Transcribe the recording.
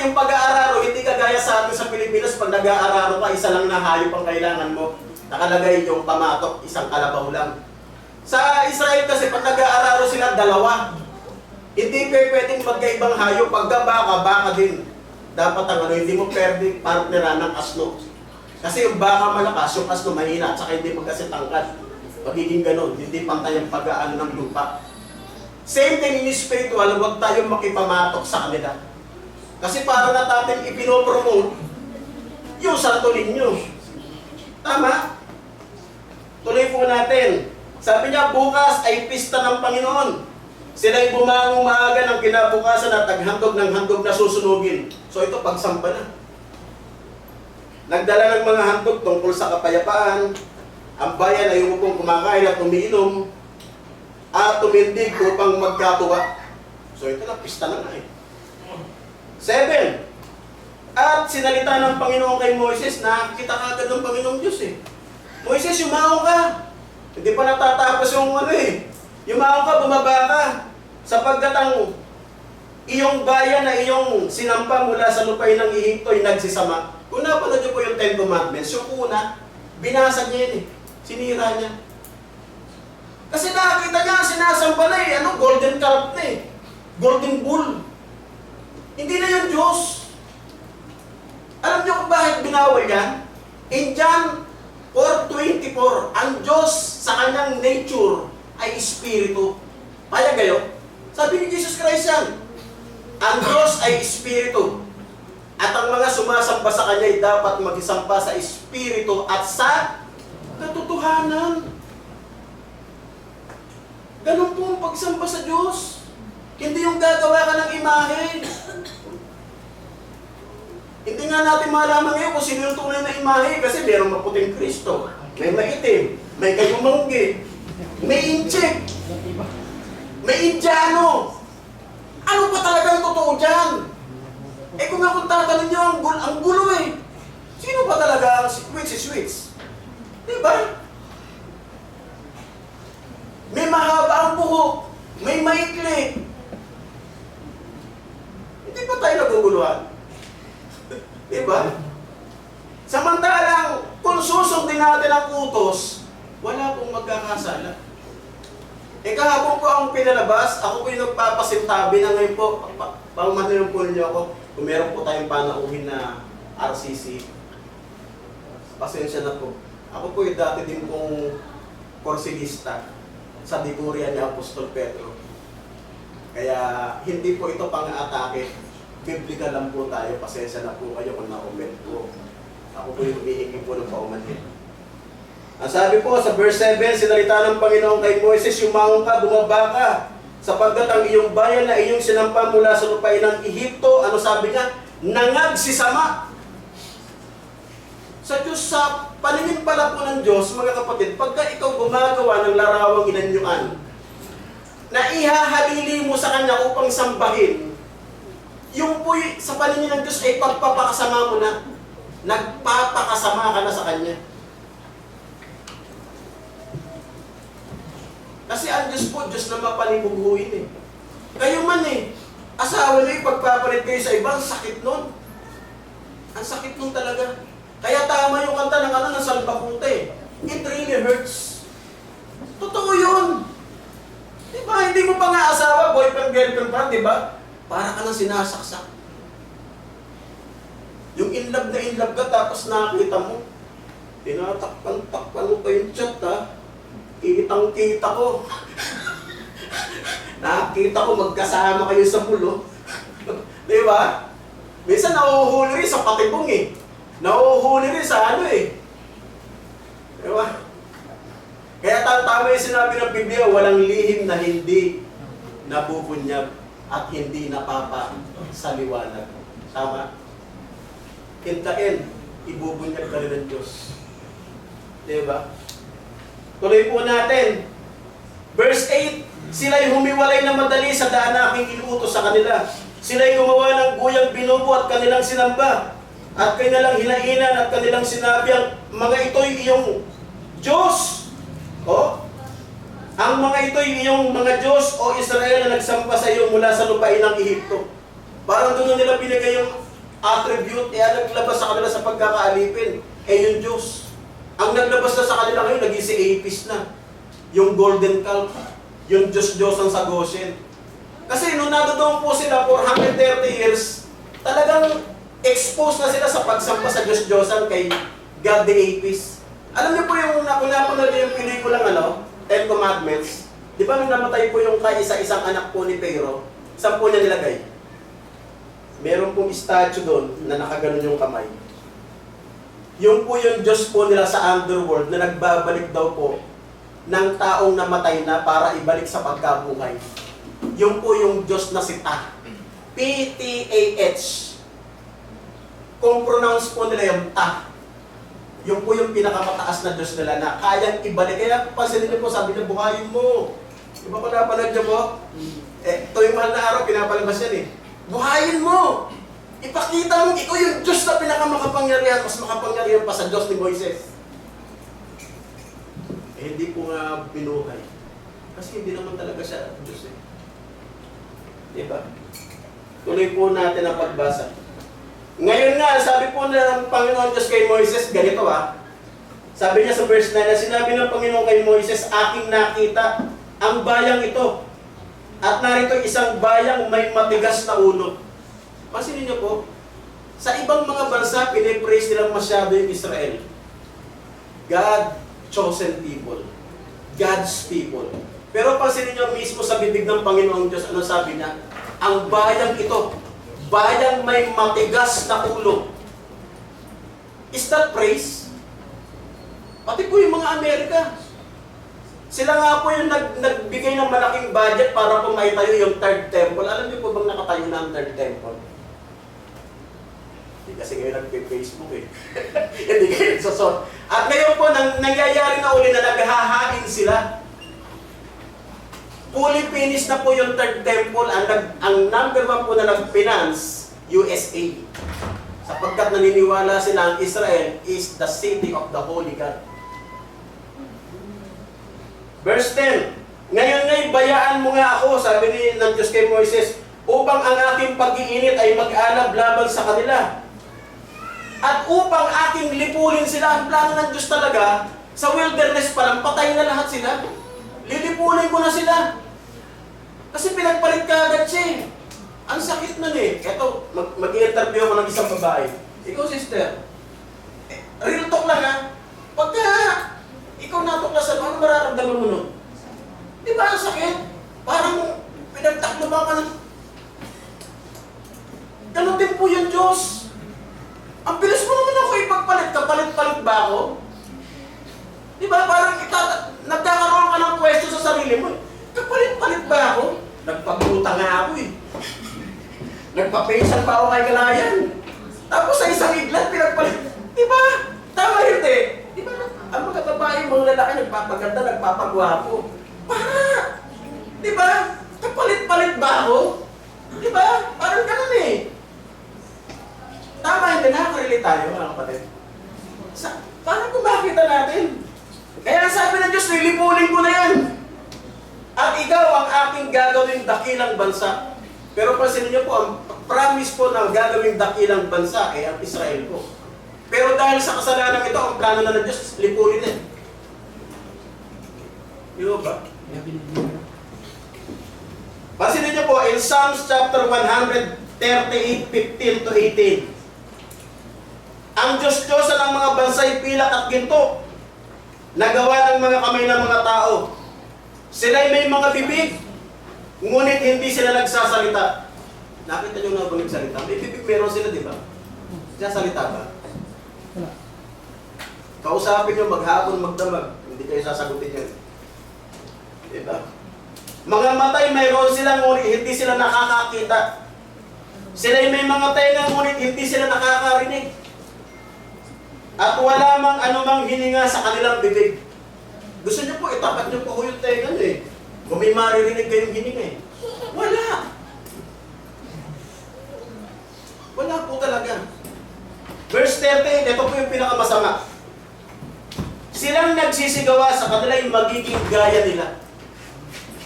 yung pag-aararo, hindi kagaya sa atin sa Pilipinas, pag nag-aararo ka, isa lang na hayop ang kailangan mo. Nakalagay yung pamatok, isang kalabaw lang. Sa Israel kasi, pag nag-aararo sila, dalawa. Hindi pwedeng magkaibang hayop. Pagka baka din. Dapat ang hindi mo pwede partneran ng asno. Kasi yung baka malakas, yung asno mahina, at saka hindi magkasi tangkad. Magiging ganun, hindi pantay ang pag-aano ng lupa. Same thing in spiritual, huwag tayong makipamatok sa kanila. Kasi para na natin ipinopromote yung santo ninyo. Tama? Tuloy po natin. Sabi niya, bukas ay pista ng Panginoon. Sila'y bumangong maaga ng kinabukasan at naghandog ng handog na susunugin. So ito, pagsamba na. Nagdala ng mga handog tungkol sa kapayapaan. Ang bayan ay umupong kumakain at umiinom at tumindig upang magkatuwa. So ito na, pista na nga eh. 7. At sinalita ng Panginoon kay Moises, nakakita ka agad ng Panginoong Diyos eh. Moises, yumaong ka. Hindi pa natatapos yung yumaong ka, bumaba ka. Sapagkat ang iyong bayan na iyong sinampa mula sa lupain ng Ehipto ay nagsisama. Kung napanood niyo po yung 10 Commandments, yung una, binasag niya yun eh. Sinira niya. Kasi nakakita niya, sinasamba na eh. Golden calf na eh. Golden bull. Hindi na yun Diyos. Alam niyo kung bakit binawal yan? In John 4:24, ang Diyos sa kanyang nature ay espiritu. Payag kayo? Sabi ni Jesus Christ yan. Ang Diyos ay espiritu. At ang mga sumasamba sa kanya ay dapat mag-isamba sa espiritu at sa katotohanan. Ganun po ang pagsamba sa Diyos. Hindi yung gagawa ka ng imahe. Hindi nga natin malaman ngayon kung sino yung tunay na imahe kasi merong maputing Kristo, may maitim, may kayumanggi, may inchik, may Indiano. Ano pa talagang totoo dyan? Eh kung ako tatanong nyo, ang gulo eh. Sino ba talaga which is which? Diba? May mahaba ang buhok, may maikli. Hindi pa tayo naguguluhan. Diba? Samantalang, kung susundin natin ang utos, wala pong magkakasala. Eh kahapon ko ang pinalabas, ako po yung nagpapasintabi na ngayon po, pangmanilang po ninyo ako, kung meron po tayong panauhin na RCC, pasensya na po. Ako po yung dati din pong korsilista sa Diguria ni Apostol Pedro. Kaya hindi po ito pang-atake. Biblical lang po tayo, pasensya na po kayo kung na-comment po. Ako po yung humihingi po ng paumanhin. Ang sabi po sa verse 7, sinalita ng Panginoon kay Moises, yumaong ka, bumaba ka, sapagkat ang iyong bayan na iyong sinampa mula sa lupain ng Ehipto, ano sabi niya? Nangagsisama. Sa Diyos, sa paningin pala po ng Diyos, mga kapatid, pagka ikaw gumagawa ng larawang inanyuan, na ihahalili mo sa Kanya upang sambahin, yung po sa paningin ng Diyos ay pagpapakasama mo na. Nagpapakasama ka na sa Kanya. Kasi ang Diyos po, Diyos na mapanibuguhin eh. Kayo man eh, asawa niyo, pagpapalit kayo sa iba, ang sakit nun. Ang sakit nun talaga. Kaya tama yung kanta ng Salbakuta eh. It really hurts. Totoo yun. Diba? Hindi mo pa nga asawa, boyfriend, girlfriend pa, diba? Para ka nang sinasaksak. Yung in love ka, tapos nakakita mo, tinatakpan-takpan mo pa yung chat ha. Kitang-kita ko. Nakakita ko magkasama kayo sa mulo. Diba? Minsan nauuhuli rin sa patibong eh. Nauuhuli rin sa eh. Diba? Kaya tama yung sinabi ng Biblia, walang lihim na hindi nabubunyag at hindi napapa sa liwanag. Tama? In the end, ibubunyag ka rin ng Diyos. Diba? Tuloy po natin. Verse 8, sila'y humiwalay na madali sa daan na aking inuutos sa kanila. Sila'y gumawa ng guyang binubo at kanilang sinamba. At kanilang hinainan at kanilang sinabi, ang mga ito'y iyong Diyos. O? Ang mga ito'y iyong mga Diyos o Israel na nagsampa sa iyo mula sa lupain ng Ehipto. Parang doon nila binigay yung attribute, ang naglabas sa kanila sa pagkakaalipin, yung Diyos. Ang naglabas na sa kanila ngayon, naging si Apis na. Yung golden calf, yung Diyos-Diyosan sa Goshen. Kasi nung nadoon po sila for 130 years, talagang exposed na sila sa pagsampa sa Diyos-Diyosan kay God the Apis. Alam niyo po yung napunapanood yung pelikulang Ten Commandments, di ba nung namatay po yung kaisa-isang anak po ni Pharaoh, saan po niya nilagay? Meron pong statue doon na nakaganon yung kamay. Yung po yung Diyos po nila sa underworld na nagbabalik daw po ng taong namatay na para ibalik sa pagkabuhay. Yung po yung Diyos na si Ta. P-T-A-H. Kung pronounce po nila yung Ta, yung po yung pinakamataas na Diyos nila na kayang ibalik. Kaya pansinin niyo po, sabi niya, buhayin mo. Di ba pinapanood niyo po? Ito yung mahal na araw, pinapalabas yan Buhayin mo! Ipakita mo, ikaw yung Diyos na pinakamakapangyarihan, mas makapangyarihan pa sa Diyos ni Moises. Hindi po nga binuhay. Kasi hindi naman talaga siya Diyos Diba? Tuloy po natin ang pagbasa. Ngayon nga, sabi po ng Panginoon Diyos kay Moises, ganito Sabi niya sa verse 9, na sinabi ng Panginoon kay Moises, aking nakita ang bayang ito. At narito isang bayang may matigas na ulo. Pansinin niyo po, sa ibang mga bansa, pinipraise nilang masyado yung Israel. God chosen people. God's people. Pero pansinin niyo mismo sa bibig ng Panginoong Diyos, ano sabi niya? Ang bayang ito, bayang may matigas na ulo. Is that praise? Pati po yung mga Amerika. Sila nga po yung nagbigay ng malaking budget para po maitayo yung third temple. Alam niyo po bang nakatayo na ang third temple? Hindi kasi ngayon nag-Facebook Hindi kayo nagsasot. At ngayon po, nangyayari na uli na naghahain sila. Fully finished na po yung third temple. Ang number one po na nag-finance, USA. Sapagkat naniniwala sila ang Israel is the city of the Holy God. Verse 10, ngayon nga'y bayaan mo nga ako, sabi ng Diyos kay Moises, upang ang aking pag-iinit ay mag-alab laban sa kanila. At upang aking lipulin sila, ang plano ng Diyos talaga, sa wilderness pa lang, patay na lahat sila. Lilipulin ko na sila. Kasi pinagpalit ka agad siya Ang sakit nun Eto, mag-i-interview ako ng isang babae. Ikaw, sister, real talk lang Pagka ikaw natuklasan mo, ano mararamdaman mo nun? Di ba ang sakit? Parang pinagtakluban ka na. Ganun din po yung Diyos. Ang bilis mo naman ako ipagpalit. Kapalit-palit ba ako? Di ba? Parang nagkakaroon ka ng question sa sarili mo. Kapalit-palit ba ako? Nagpagluta nga ako Nagpa-patient pa ako kay Galayan. Tapos sa isang iglat, pinagpalit. Di ba? Tama yun Di ba? Ang mga babae, mga lalaki, nagpapaganda, nagpapagwapo. Para! Di ba? Kapalit-palit ba ako? Di ba? Parang ganun Tama yun, nakaka-relate tayo, mga kapatid. Parang kung makita natin. Kaya sabi ng Diyos, nilipulin ko na yan. At ikaw ang aking gagawing dakilang bansa. Pero pansinin niyo po, ang promise po ng gagawing dakilang bansa ang Israel po. Pero dahil sa kasalanan ito, ang plano na ng Diyos, lipulin din. Di ba? Pansinin niyo po, in Psalms chapter 138, 15 to 18. Ang Diyos-Diyosan ng mga bansay pilak at ginto, nagawa ng mga kamay ng mga tao. Sila'y may mga bibig, ngunit hindi sila nagsasalita. Nakita niyo na ba nagsalita? May bibig meron sila, di ba? Nagsasalita ba? Kausapin niyo maghapon, magdamag. Hindi kayo sasagutin yan. Di ba? Mga matay mayroon sila, ngunit hindi sila nakakakita. Sila'y may mga tenga, ngunit hindi sila nakakarinig. At wala mang anumang hininga sa kanilang bibig. Gusto niyo po, itapat niyo po yung tenga niyo Kung may maririnig kayong hininga Wala. Wala po talaga. Verse 30, ito po yung pinakamasama. Silang nagsisigawa sa kanila yung magiging gaya nila.